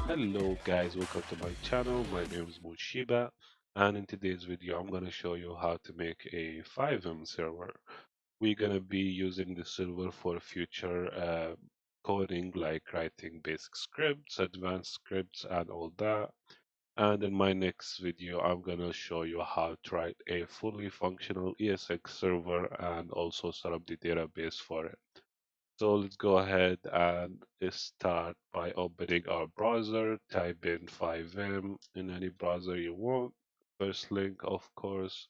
Hello guys, welcome to my channel. My name is Mushiba, and in today's video I'm gonna show you how to make a FiveM server. We're gonna be using the server for future coding, like writing basic scripts, advanced scripts, and all that. And in my next video, I'm gonna show you how to write a fully functional ESX server and also set up the database for it. So let's go ahead and start by opening our browser. Type in FiveM in any browser you want. First link, of course.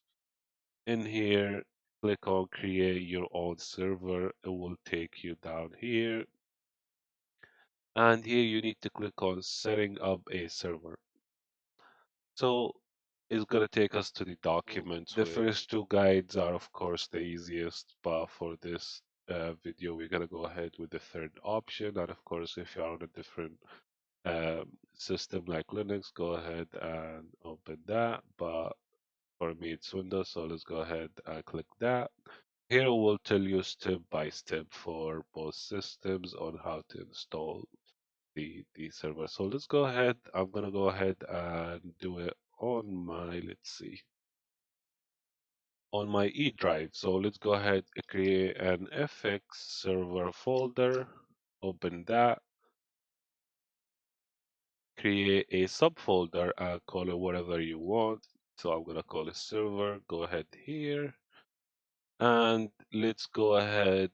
In here, click on create your own server. It will take you down here. And here you need to click on setting up a server. So it's going to take us to the documents. The first two guides are, of course, the easiest, but for this video, we're going to go ahead with the third option. And of course, if you're on a different system like Linux, go ahead and open that. But for me, it's Windows, so let's go ahead and click that. Here will tell you step by step for both systems on how to install the server. So let's go ahead. I'm gonna go ahead and do it on my, let's see, on my E drive. So let's go ahead and create an FX server folder, open that, create a subfolder and call it whatever you want. So I'm gonna call it server, go ahead here, and let's go ahead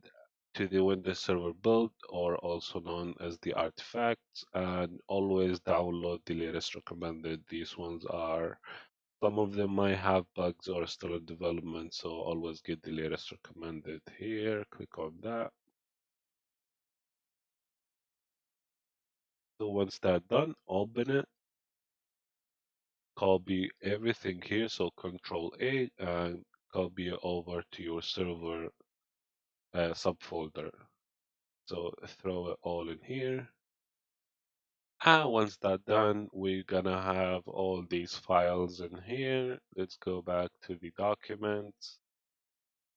to the Windows Server build, or also known as the artifacts, and always download the latest recommended. These ones are, some of them might have bugs or still in development, so always get the latest recommended here. Click on that. So once that's done, open it, copy everything here. So Control A and copy it over to your server subfolder. So throw it all in here. And once that's done, we're gonna have all these files in here. Let's go back to the documents.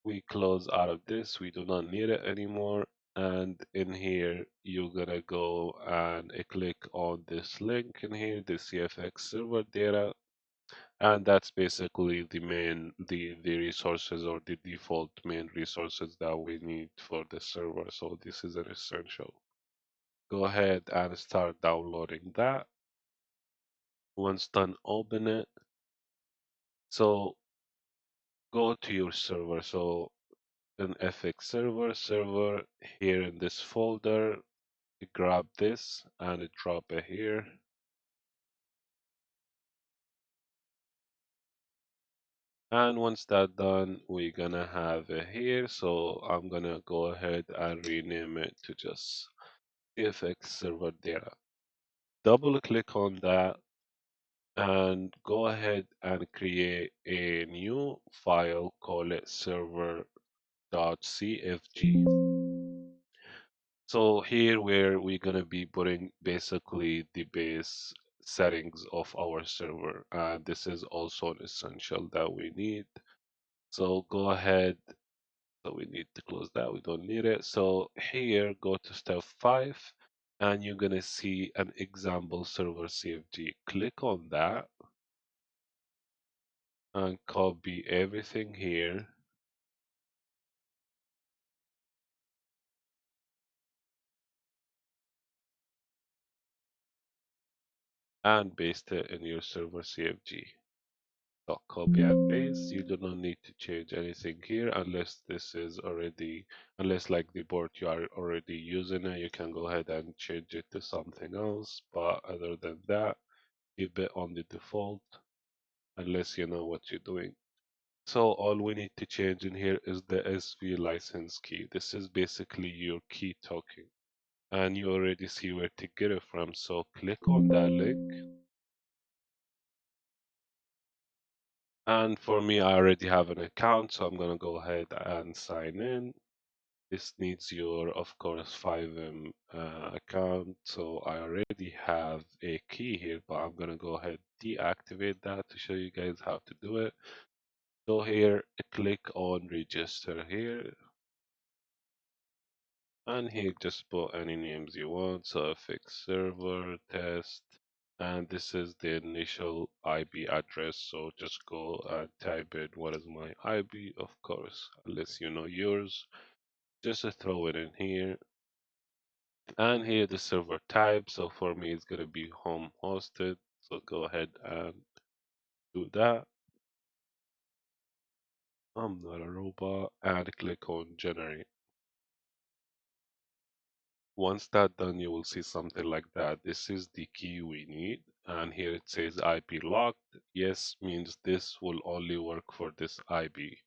We close out of this, we do not need it anymore. And in here, you're gonna go and click on this link in here, the CFX server data. And that's basically the resources or the default main resources that we need for the server. So this is an essential. Go ahead and start downloading that. Once done, open it. So go to your server. So an FX server here in this folder, grab this and drop it here. And once that's done, we're gonna have it here. So I'm gonna go ahead and rename it to just FX server data. Double click on that and go ahead and create a new file, call it server.cfg. So here where we're gonna be putting basically the base settings of our server. And this is also an essential that we need. So go ahead. So we need to close that. We don't need it. So here, go to step 5 and you're gonna see an example server CFG. Click on that and copy everything here and paste it in your server CFG. So copy and paste. You do not need to change anything here unless this is already, unless like the board you are already using it, you can go ahead and change it to something else. But other than that, keep it on the default unless you know what you're doing. So all we need to change in here is the SV license key. This is basically your key token. And you already see where to get it from. So click on that link. And for me, I already have an account, so I'm gonna go ahead and sign in. This needs your, of course, FiveM account. So I already have a key here, but I'm gonna go ahead deactivate that to show you guys how to do it. So here, click on register here. And here just put any names you want. So fix server test. And this is the initial IP address. So just go and type in what is my IP, of course, unless you know yours. Just to throw it in here. And here the server type. So for me, it's going to be home hosted. So go ahead and do that. I'm not a robot. And click on generate. Once that done, you will see something like that. This is the key we need. And here it says IP locked. Yes means this will only work for this IP.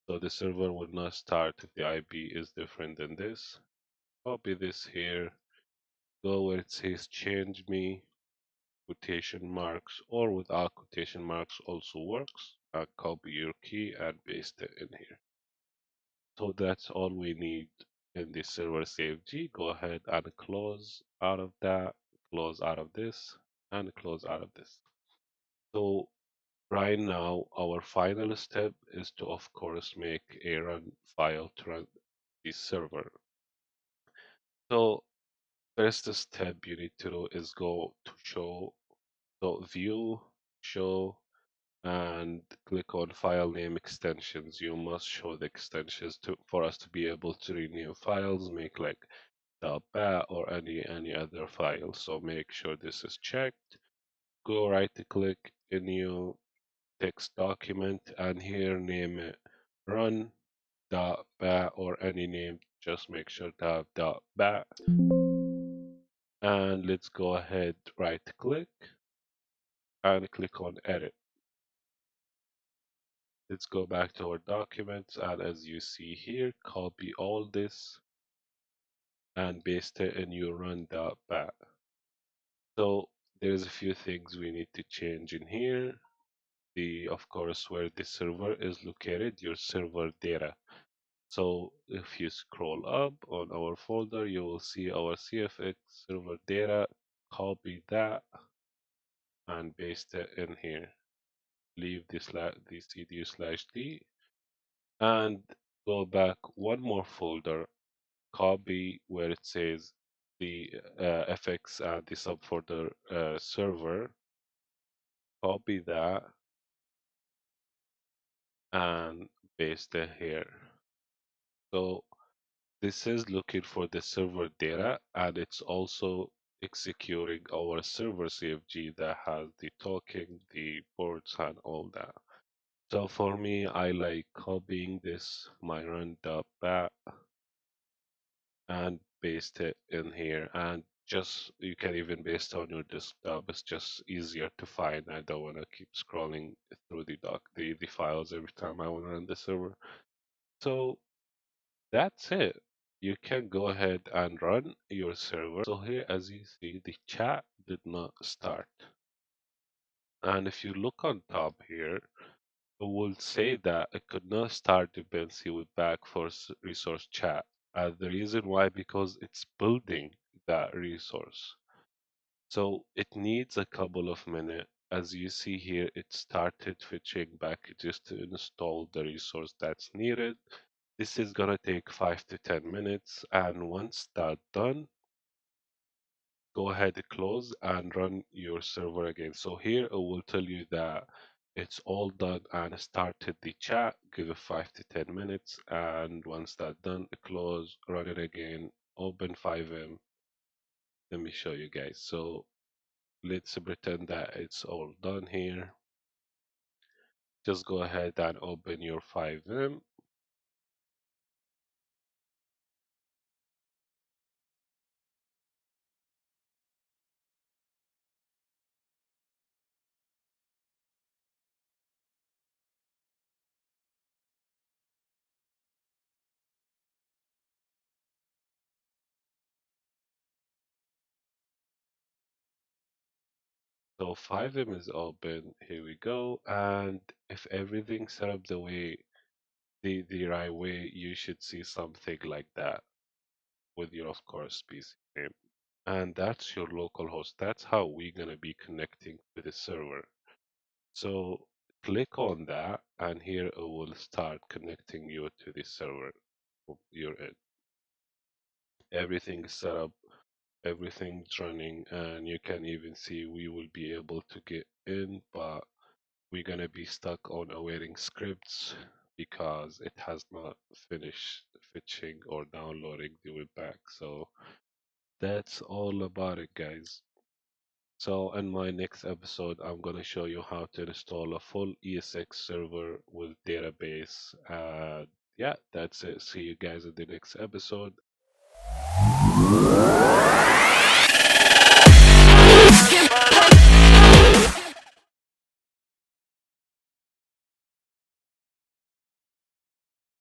So the server will not start if the IP is different than this. Copy this here. Go where it says change me, quotation marks, or without quotation marks also works. And copy your key and paste it in here. So that's all we need in the Servercfg. Go ahead and close out of that, close out of this, and close out of this. So right now, our final step is to, of course, make a run file to run the server. So first step you need to do is go to show, so view, show, and click on file name extensions. You must show the extensions to for us to be able to renew files, make like .bat or any other file. So make sure this is checked. Go right click a new text document and here name it run.bat or any name. Just make sure to have .bat. And let's go ahead, right click and click on edit. Let's go back to our documents and as you see here, copy all this and paste it in your run.bat. So there's a few things we need to change in here. Of course, where the server is located, your server data. So if you scroll up on our folder, you will see our CFX server data. Copy that and paste it in here. Leave the cdu/d and go back one more folder. Copy where it says the FX and the subfolder server. Copy that and paste it here. So this is looking for the server data and it's also executing our server CFG that has the token, the ports, and all that. So for me, I like copying this my run.bat and paste it in here. And just you can even paste on your desktop. It's just easier to find. I don't want to keep scrolling through the files every time I want to run the server. So that's it. You can go ahead and run your server. So here, as you see, the chat did not start. And if you look on top here, it will say that it could not start dependency with back for resource chat. The reason why, because it's building that resource. So it needs a couple of minutes. As you see here, it started fetching packages to install the resource that's needed. This is gonna take 5 to 10 minutes, and once that's done, go ahead and close and run your server again. So here it will tell you that it's all done and started the chat. Give it 5 to 10 minutes, and once that's done, close, run it again, open FiveM. Let me show you guys. So let's pretend that it's all done here. Just go ahead and open your FiveM. So FiveM is open. Here we go. And if everything set up the right way, you should see something like that with your, of course, PC name. And that's your local host. That's how we're gonna be connecting to the server. So click on that, and here it will start connecting you to the server you're in. Everything is set up, everything's running, and you can even see we will be able to get in, but we're gonna be stuck on awaiting scripts because it has not finished fetching or downloading the webpack. So that's all about it, guys. So in my next episode, I'm gonna show you how to install a full ESX server with database. Yeah, that's it. See you guys in the next episode.